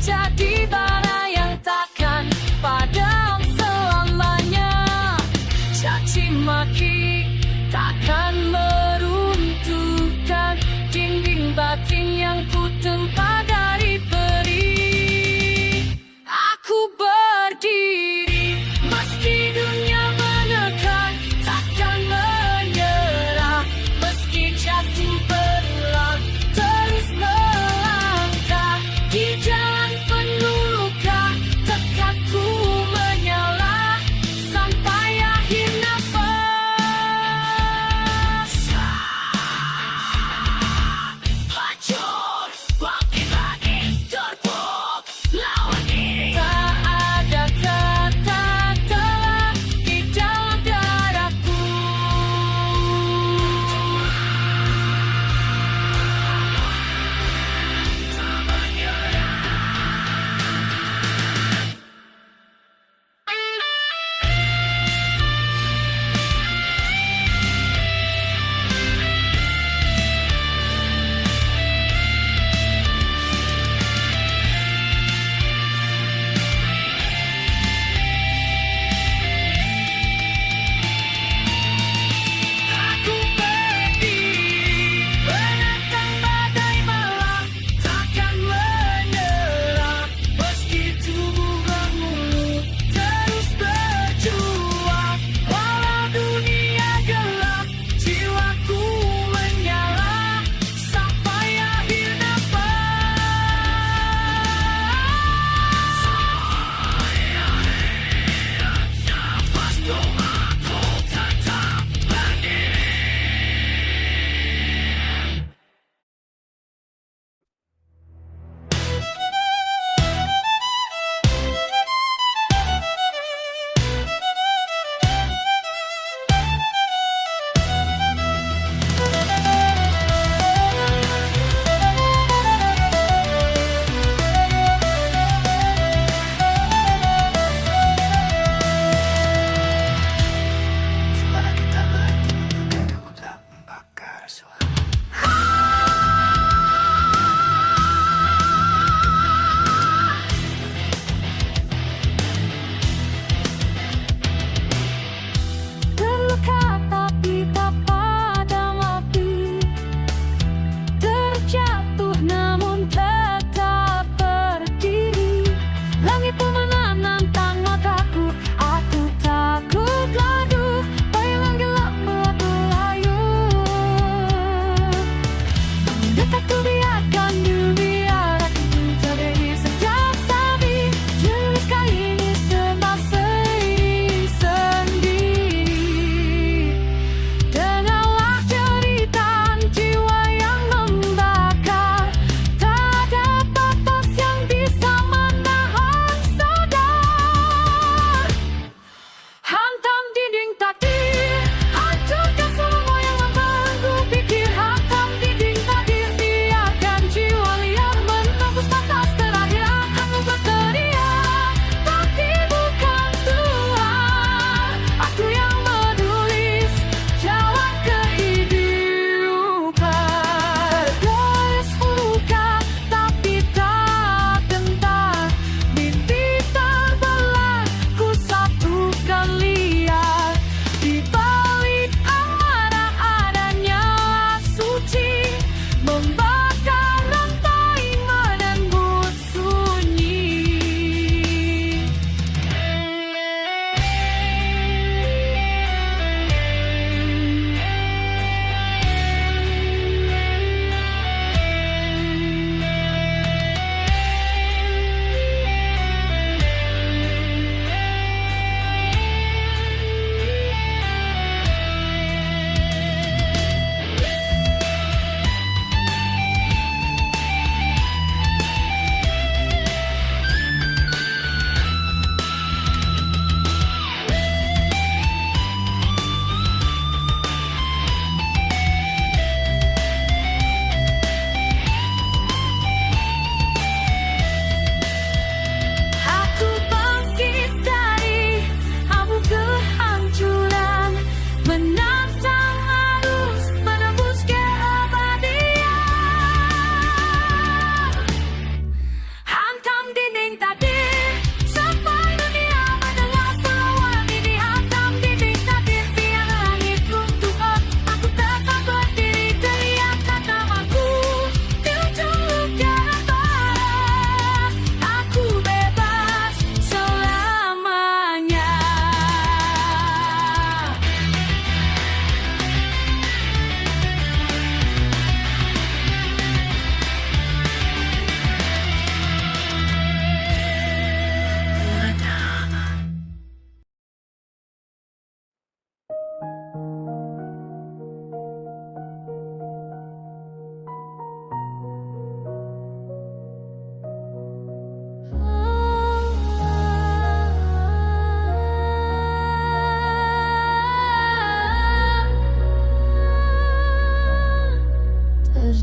menjadi bara yang takkan padam selamanya. Caci maki takkan meruntuhkan dinding batin yang ku tempa dari perih. Aku berdiri meski dunia menekan, takkan menyerah meski jatuh berulang, terus melangkah di jalan penuh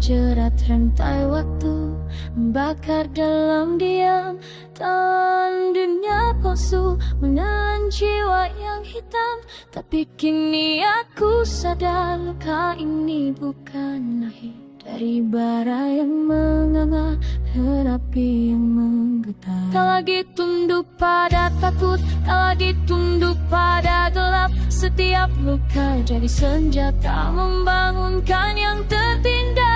terjerat rantai waktu, membakar dalam diam, dan dunia palsu menelan jiwa yang hitam. Tapi kini aku sadar luka ini bukan akhir dari bara yang menganga dan api yang menggetar. Tak lagi tunduk pada takut, tak lagi tunduk pada gelap. Setiap luka jadi senjata membangunkan yang tertindas.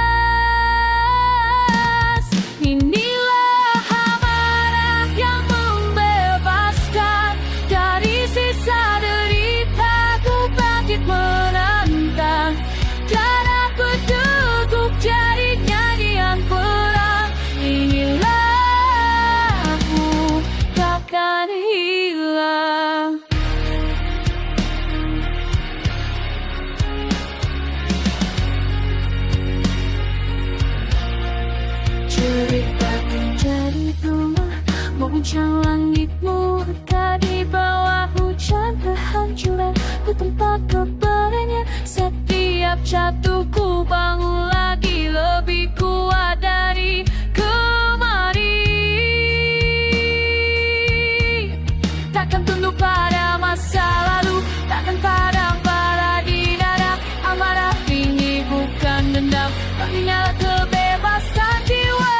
Inilah amarah yang membebaskan dari sisa derita. Ku bangkit menantang dan aku teguh jadi nyanyian perang. Inilah aku takkan hilang. Cerita menjadi rumah, memuncang langitmu reka di bawah hujan kehancuran. Ku tempat keberanian, setiap jatuhku bangun lagi lebih kuat dari kemarin. Takkan tunduk pada masa lalu, takkan padam bara di dada. Amarah ini bukan dendam, mengingat kebebasan jiwa.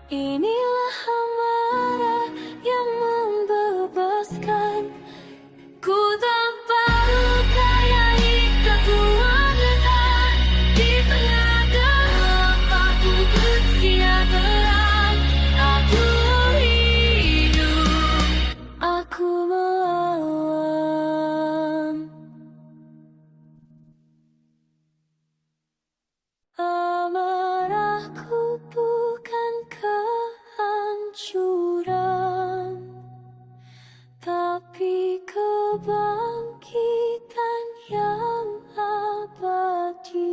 Inilah amarah yang membebaskan. Ku tanpa luka yang ikat keluargaan. Di tengah gelap aku bersiagaan. Aku hidup, aku melawan. Amarahku bukan kehancuran, tapi kebangkitan yang abadi.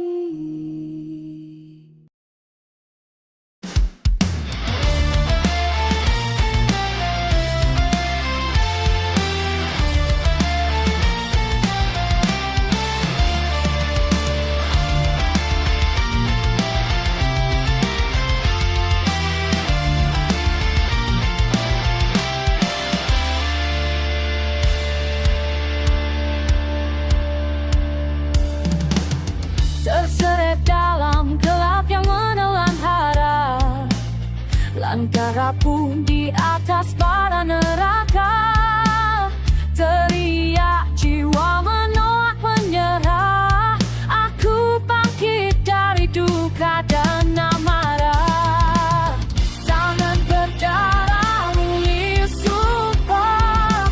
Terseret dalam gelap yang menelan hara, langkah rapuh di atas bara neraka. Teriak jiwa menolak menyerah. Aku bangkit dari duka dan amarah. Tangan berdarah menulis sumpah,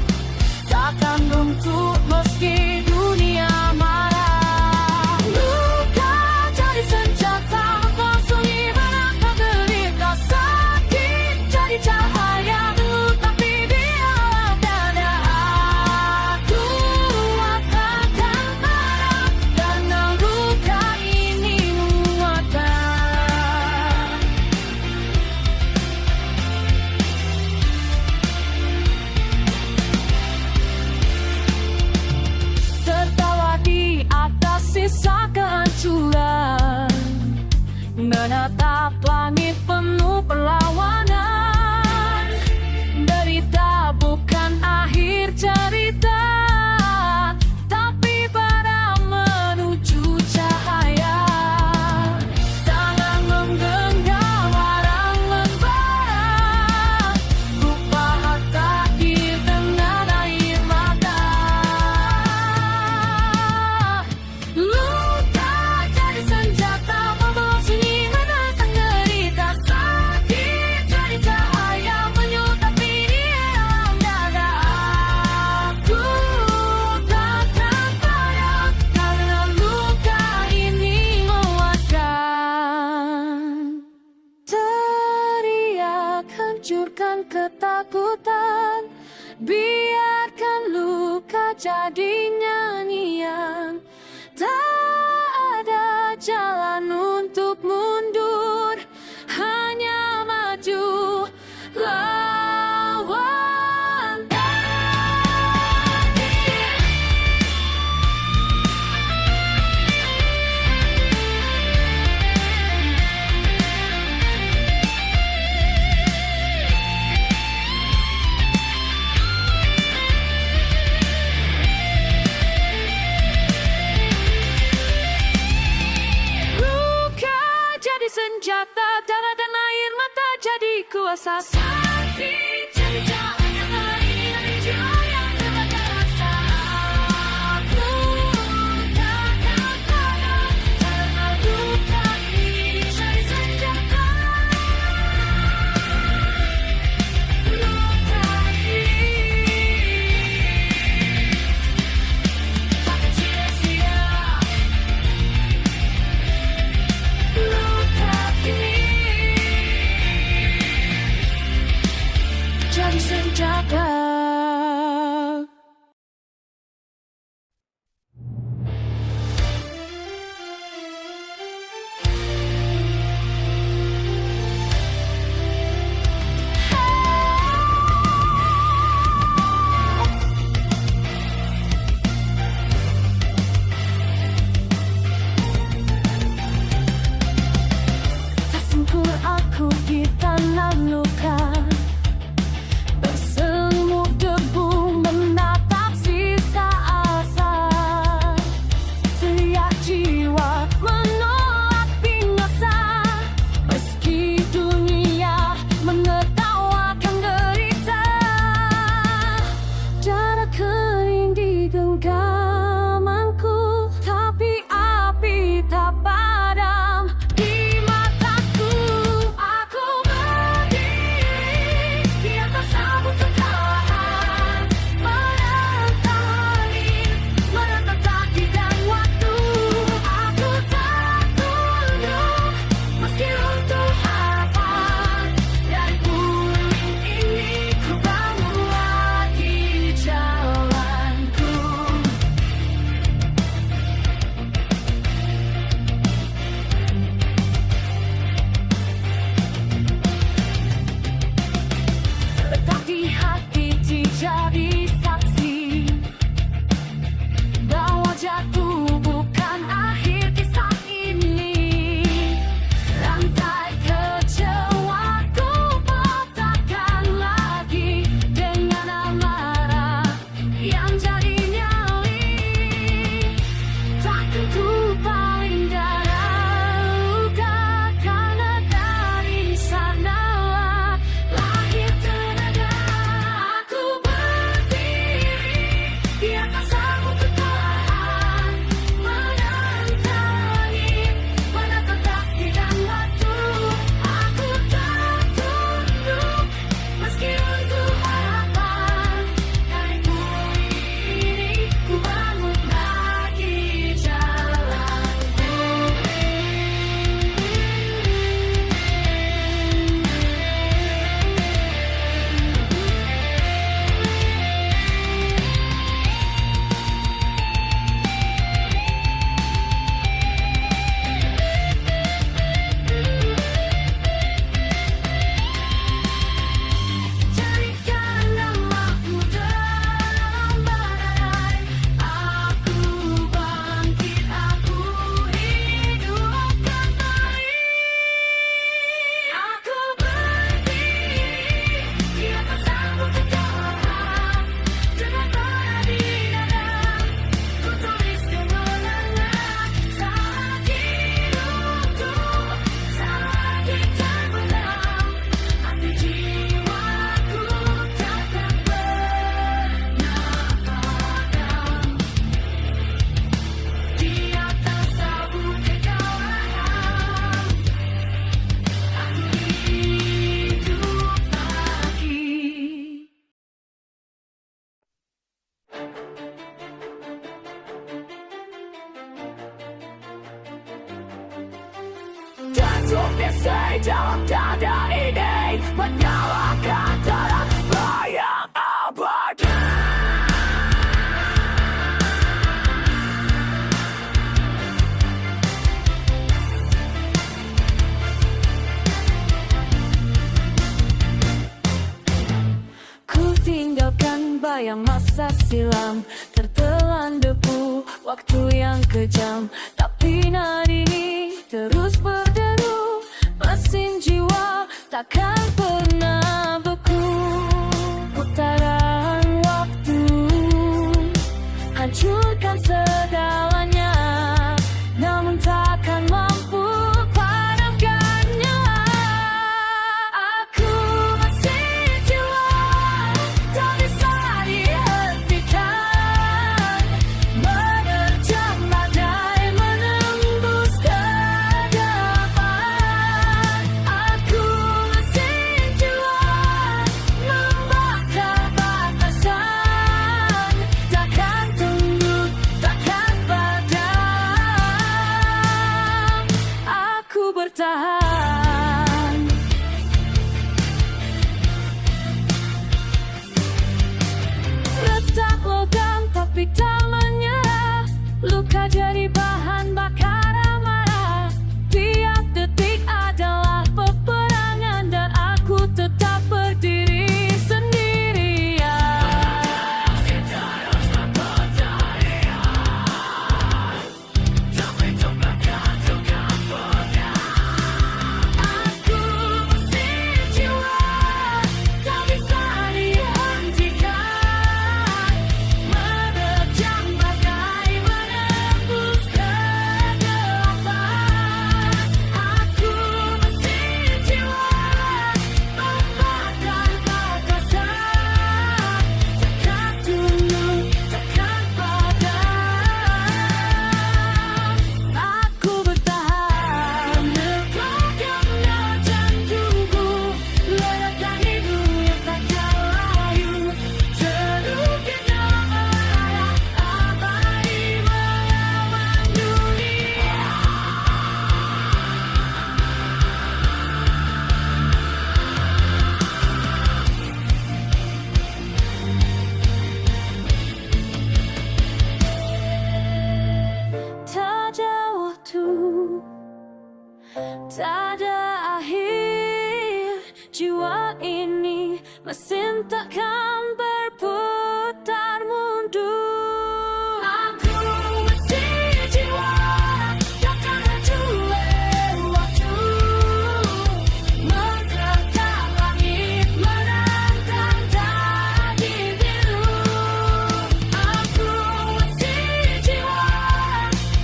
takkan runtuh meski dunia marah. Luka jadi senjata, bersunyi menangkap derita. Sakit jadi cahaya ketakutan. Biarkan luka jadi nyanyian. Tak ada jalan untuk mundur, hanya maju lawan takdir. Senjata, darah dan air mata jadi kuasa. Sakit jadi jalan yang lain, ada jiwa yang terbakar rasa. Aku takkan pernah karena luka ini jadi senjata. Luka ini takkan sia-sia. Jadi senjata. Tersungkur aku di tanah luka, berselimut untuk biasa dalam tanda ini menyalakan terang bayang abadi. Ku tinggalkan bayang masa silam, tertelan debu waktu yang kejam. Tapi nadi ini terus berderu, mesin jiwa takkan pernah beku. Putaran waktu hancurkan segalanya, namun takkan mampu padamkannya. Aku masih jiwa, tak bisa dihentikan, menerjang badai menembus ke depan. Aku masih jiwa, membakar batasan, takkan tunduk, takkan padam. Aku bertahan. Retak logam tapi tak menyerah, luka jadi bahan bakar amarah. Tiap detik adalah peperangan dan aku tetap berdiri sendirian. Aku masih jiwa, tak bisa dihentikan, menerjang badai menembus kegelapan. Aku masih jiwa, membakar batasan, takkan tunduk, takkan padam. Aku bertahan, lepaskannya jantungku, ledakan hidup yang takkan layu, terukirnya melayang abadi melawan dunia. Tak ada waktu, tak ada akhir, jiwa ini mesin takkan berputar mundur. Aku masih jiwa, takkan hancur waktu, menggerakkan langit, menantang takdir biru. Aku masih jiwa,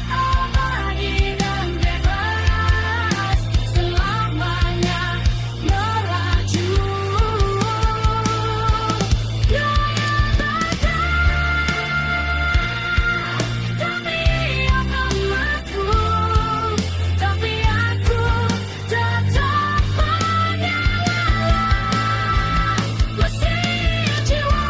abadi dan bebas, selamanya melaju. Goyang badai, tapi akan mati, tapi aku tetap menyala, mesin jiwa.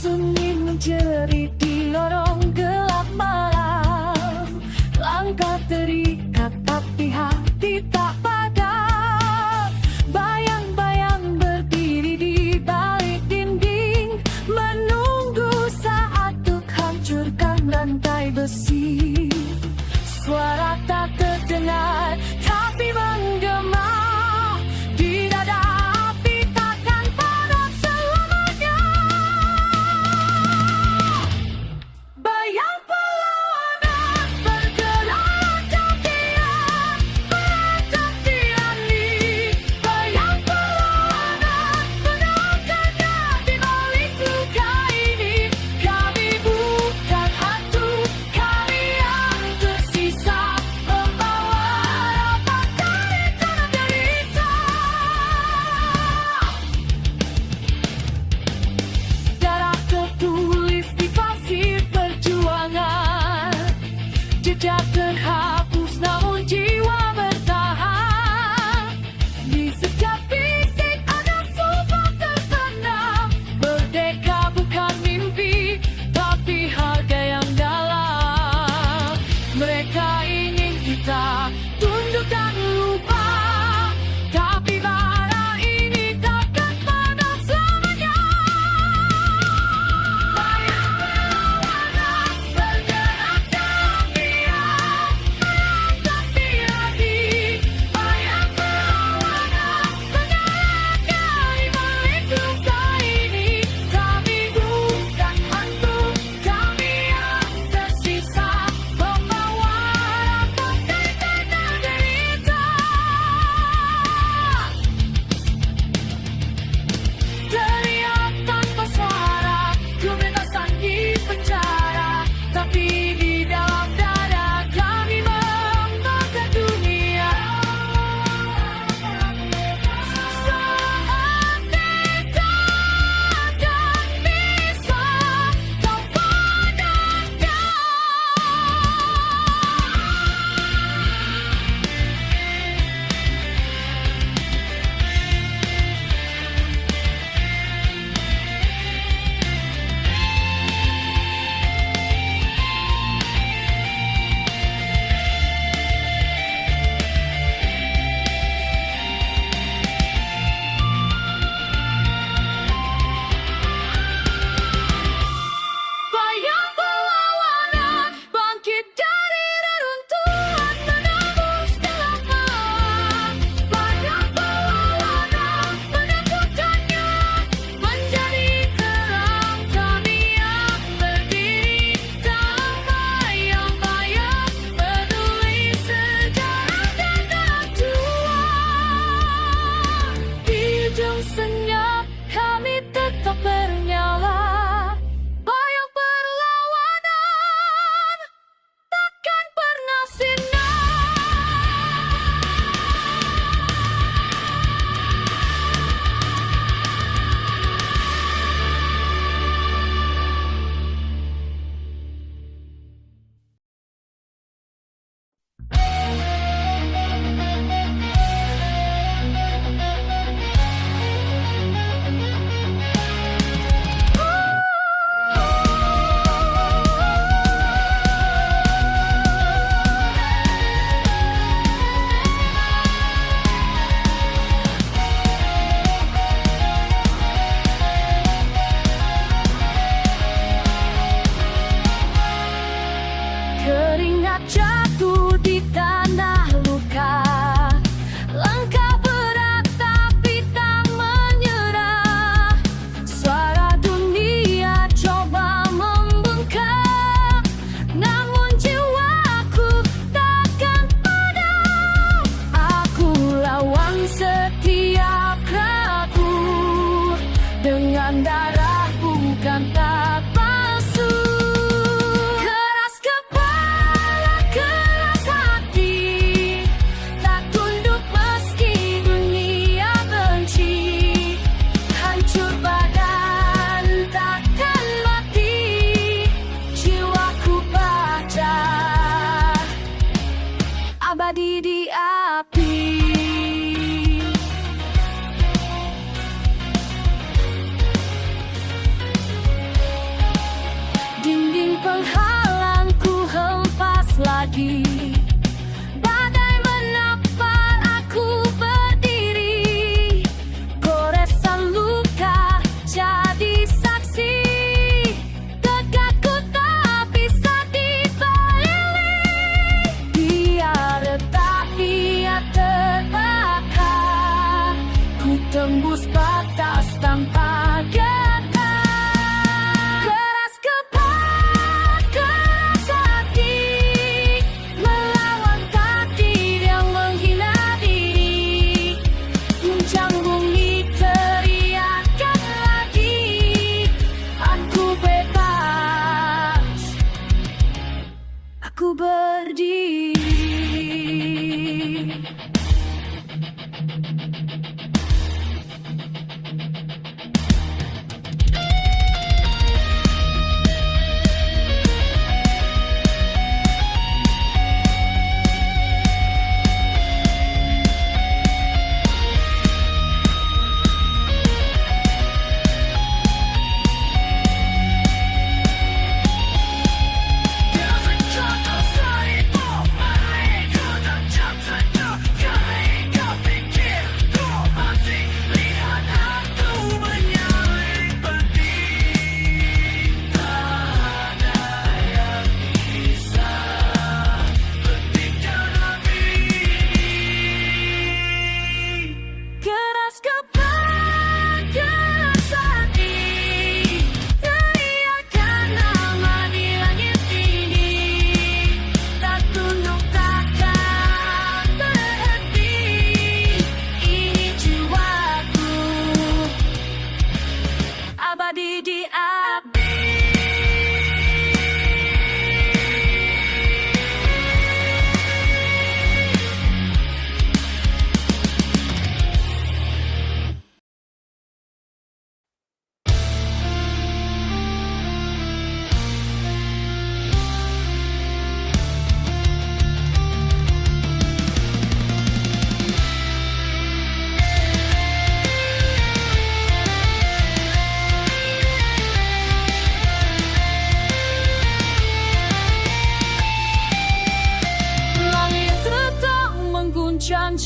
Sunyi menjerit di lorong gelap malam, langkah terikat tapi hati tak padam. Bayang-bayang berdiri di balik dinding, menunggu saat untuk hancurkan rantai besi. Suara tak terdengar tapi menggema di dada, api takkan padam selamanya. Bayang perlawanan bergerak tak diam, beratap tirani. Bayang perlawanan menangkannya di balik luka ini. Kami bukan hantu, kami yang tersisa membawa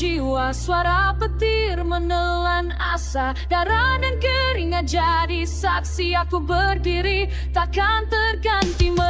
jiwa, suara petir menelan asa. Darah dan keringat jadi saksi, aku berdiri takkan terganti.